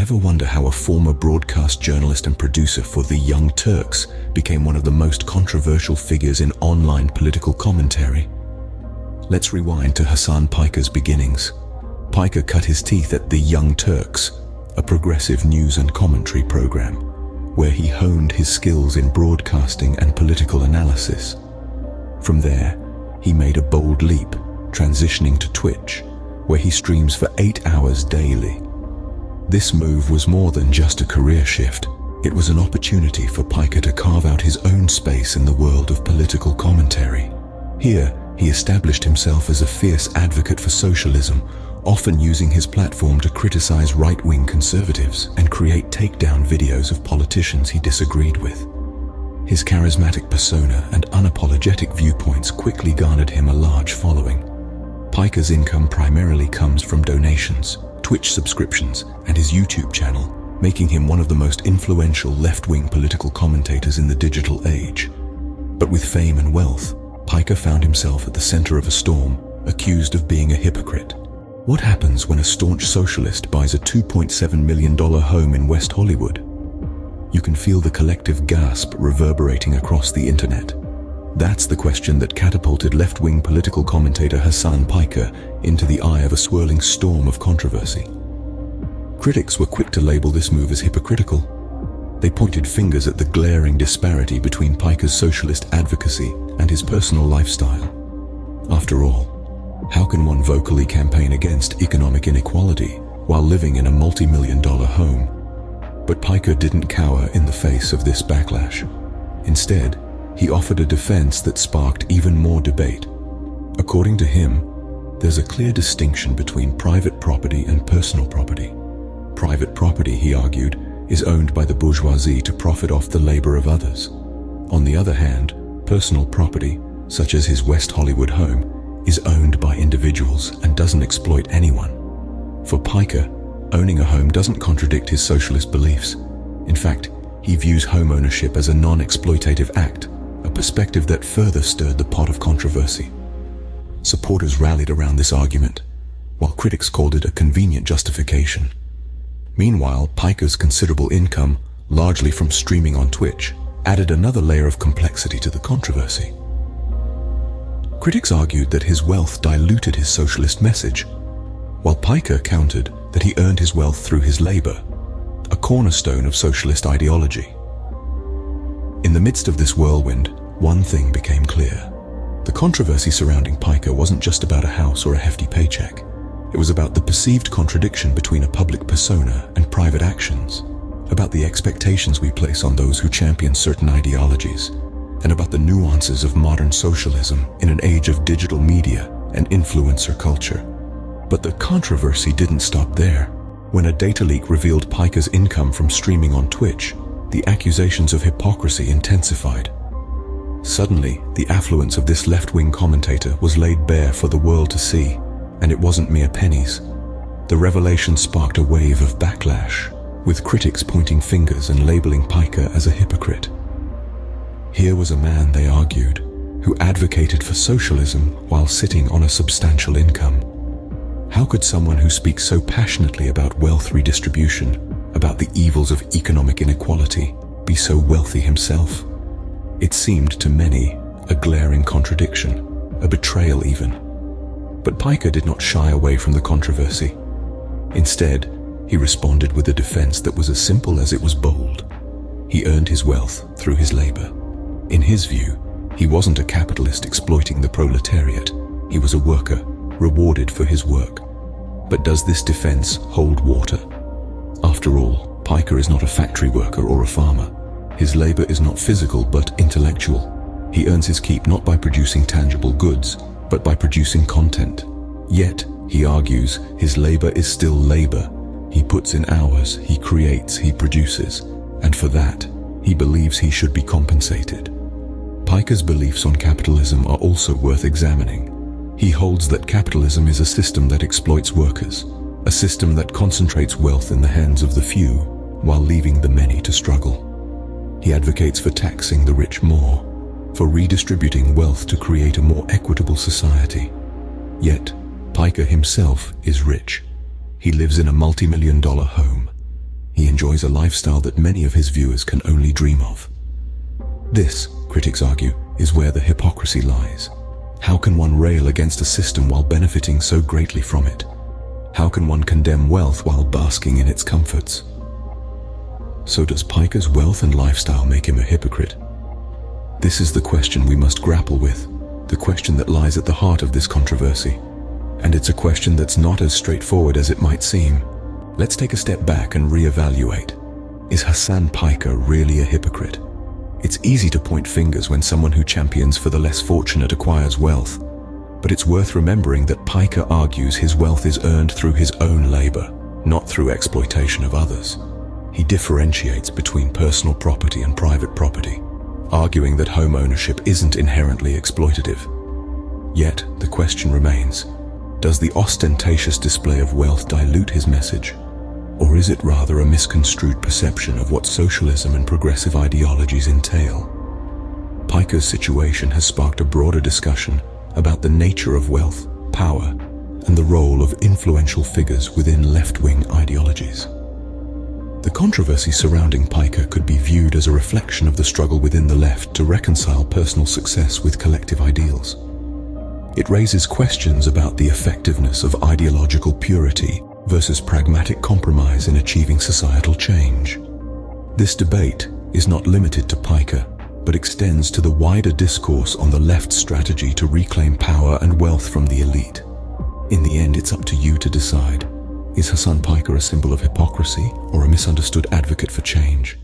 Ever wonder how a former broadcast journalist and producer for the Young Turks became one of the most controversial figures in online political commentary? Let's rewind to Hasan Piker's beginnings. Piker cut his teeth at the Young Turks, a progressive news and commentary program, where he honed his skills in broadcasting and political analysis. From there, he made a bold leap, transitioning to Twitch, where he streams for 8 hours daily. This move was more than just a career shift. It was an opportunity for Piker to carve out his own space in the world of political commentary. Here, he established himself as a fierce advocate for socialism, often using his platform to criticize right-wing conservatives and create takedown videos of politicians he disagreed with. His charismatic persona and unapologetic viewpoints quickly garnered him a large following. Piker's income primarily comes from donations, Twitch subscriptions, and his YouTube channel, making him one of the most influential left-wing political commentators in the digital age. But with fame and wealth, Piker found himself at the center of a storm, accused of being a hypocrite. What happens when a staunch socialist buys a $2.7 million home in West Hollywood? You can feel the collective gasp reverberating across the internet. That's the question that catapulted left-wing political commentator Hasan Piker into the eye of a swirling storm of controversy. Critics were quick to label this move as hypocritical. They pointed fingers at the glaring disparity between Piker's socialist advocacy and his personal lifestyle. After all, how can one vocally campaign against economic inequality while living in a multi-million-dollar home? But Piker didn't cower in the face of this backlash. Instead, he offered a defense that sparked even more debate. According to him, there's a clear distinction between private property and personal property. Private property, he argued, is owned by the bourgeoisie to profit off the labor of others. On the other hand, personal property, such as his West Hollywood home, is owned by individuals and doesn't exploit anyone. For Piker, owning a home doesn't contradict his socialist beliefs. In fact, he views home ownership as a non-exploitative act, a perspective that further stirred the pot of controversy. Supporters rallied around this argument, while critics called it a convenient justification. Meanwhile, Piker's considerable income, largely from streaming on Twitch, added another layer of complexity to the controversy. Critics argued that his wealth diluted his socialist message, while Piker countered that he earned his wealth through his labor, a cornerstone of socialist ideology. In the midst of this whirlwind, one thing became clear. The controversy surrounding Piker wasn't just about a house or a hefty paycheck. It was about the perceived contradiction between a public persona and private actions, about the expectations we place on those who champion certain ideologies, and about the nuances of modern socialism in an age of digital media and influencer culture. But the controversy didn't stop there. When a data leak revealed Piker's income from streaming on Twitch, the accusations of hypocrisy intensified. Suddenly, the affluence of this left-wing commentator was laid bare for the world to see, and it wasn't mere pennies. The revelation sparked a wave of backlash, with critics pointing fingers and labeling Piker as a hypocrite. Here was a man, they argued, who advocated for socialism while sitting on a substantial income. How could someone who speaks so passionately about wealth redistribution, about the evils of economic inequality, be so wealthy himself? It seemed to many a glaring contradiction, a betrayal even. But Piker did not shy away from the controversy. Instead, he responded with a defense that was as simple as it was bold. He earned his wealth through his labor. In his view, he wasn't a capitalist exploiting the proletariat. He was a worker, rewarded for his work. But does this defense hold water? After all, Piker is not a factory worker or a farmer. His labor is not physical but intellectual. He earns his keep not by producing tangible goods, but by producing content. Yet, he argues, his labor is still labor. He puts in hours, he creates, he produces, and for that, he believes he should be compensated. Piker's beliefs on capitalism are also worth examining. He holds that capitalism is a system that exploits workers, a system that concentrates wealth in the hands of the few, while leaving the many to struggle. He advocates for taxing the rich more, for redistributing wealth to create a more equitable society. Yet, Piker himself is rich. He lives in a multi-million-dollar home. enjoys a lifestyle that many of his viewers can only dream of. This, critics argue, is where the hypocrisy lies. How can one rail against a system while benefiting so greatly from it? How can one condemn wealth while basking in its comforts? So does Piker's wealth and lifestyle make him a hypocrite? This is the question we must grapple with, the question that lies at the heart of this controversy. And it's a question that's not as straightforward as it might seem. Let's take a step back and reevaluate. Is Hasan Piker really a hypocrite? It's easy to point fingers when someone who champions for the less fortunate acquires wealth. But it's worth remembering that Piker argues his wealth is earned through his own labor, not through exploitation of others. He differentiates between personal property and private property, arguing that home ownership isn't inherently exploitative. Yet, the question remains, does the ostentatious display of wealth dilute his message? Or is it rather a misconstrued perception of what socialism and progressive ideologies entail? Piker's situation has sparked a broader discussion about the nature of wealth, power, and the role of influential figures within left-wing ideologies. The controversy surrounding Piker could be viewed as a reflection of the struggle within the left to reconcile personal success with collective ideals. It raises questions about the effectiveness of ideological purity versus pragmatic compromise in achieving societal change. This debate is not limited to Piker, but extends to the wider discourse on the left's strategy to reclaim power and wealth from the elite. In the end, it's up to you to decide. Is Hasan Piker a symbol of hypocrisy or a misunderstood advocate for change?